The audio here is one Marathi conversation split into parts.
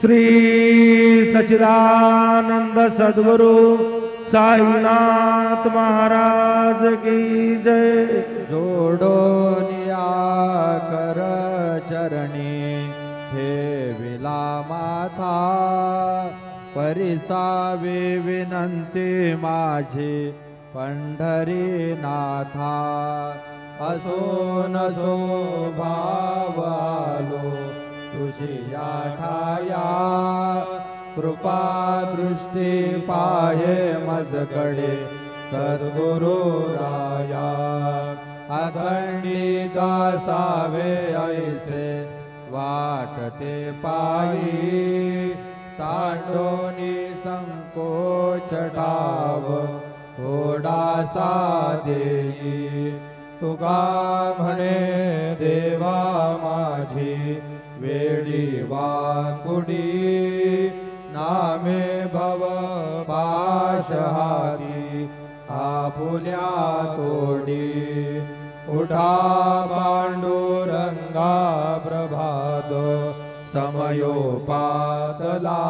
श्री सच्चिदानंद सद्गुरु साईनाथ महाराज की जय। जोडोनिया कर चरणी ठेविला माथा, परिसावी विनंती माझी पंढरीनाथा। असो नसो भाव आलो तुझिया ठाया, कृपा दृष्टी पाहे मजकडे सद्गुरु राया। अखंडित असावे ऐसे वाटते पायी, सांडोनी संकोच ठाव थोडासा देई। तुका म्हणे देवा माझी वेडी वाकुडी, नामे भव पाशहारी आपुल्या तोडी। उठा पांडुरंगा प्रभात समयोपातला,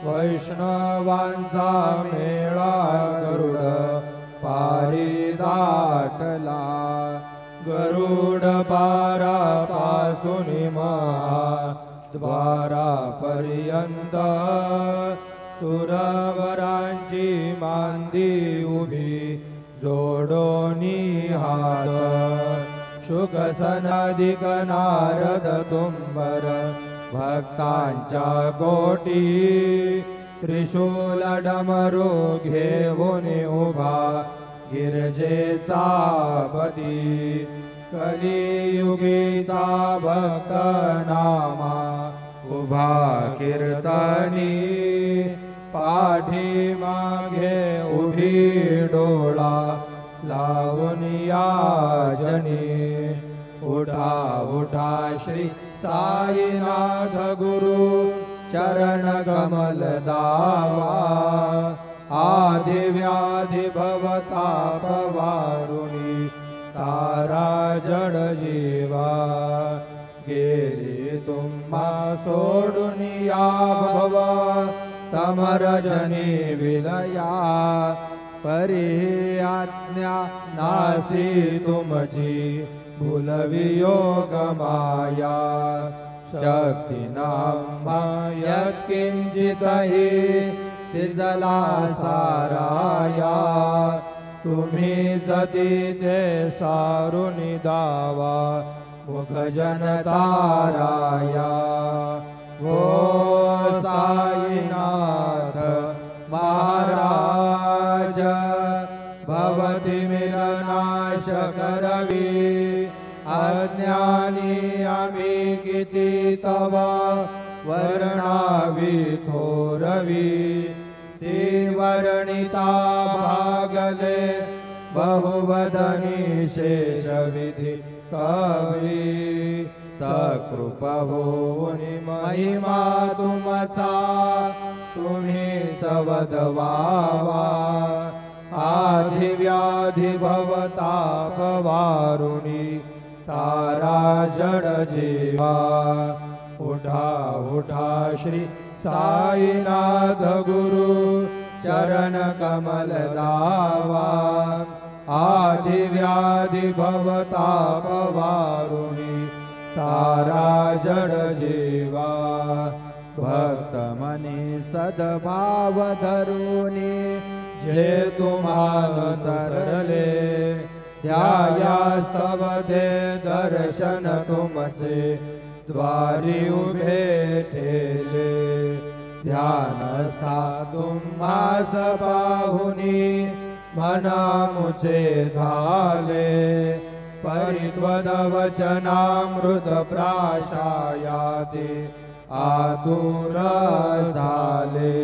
वैष्णवांचा मेळा गरुड पारी दाटला। गरुड पारापासून द्वारापर्यंत सुरवरांची मांदी उभी जोडोनी हात। शुक सनादिक नारद तुंबर भक्तांच्या कोटी, त्रिशूल डमरू घेऊन उभा गिरजेचा पती। कलियुगीचा भक्त नामा उभा कीर्तनी, पाठी मागे उभी डोळा लावून याचनी। उठा उठा श्री साईनाथ गुरु चरण कमल दावा, आदि व्याधि भवताप वारुणी तारा जड जीवा। गेली तुम्हा सोडून या भव तमरजनी विलया, परी आज्ञा नासी तुमची भूलवियोग माया। शक्ती नाम यत्किंचितहि तिजला साराया, तुम्ही जती ते सारुनी दावा मुख जनताराया। ओ साईनाथ महाराज भवती मिलनाश करवी, अज्ञानी आम्ही किती तवा वर्णावी थोरवी। ती वर्णिता भागले बहुवदनी शेष विधी कवी। सकृप होऊन महिमा तुमचा तुम्हीच वदवावा, आदि व्याधि भवताप वारुणी तारा जड जीवा। उठा उठा श्री साईनाथ गुरु चरण कमल दावा, आदि व्याधि भवताप वारुणी तारा जड जीवा। भक्त मनी सद्भाव धरुनी जे तुम्हानुसरले, ध्यायास्तव दे दर्शन तुमचे द्वारी उभे ठेले। ध्यानस्था तुम्हास पाहुनी मना मुचे धाले, परित्वद वचनामृत प्राशायाते आतुर झाले।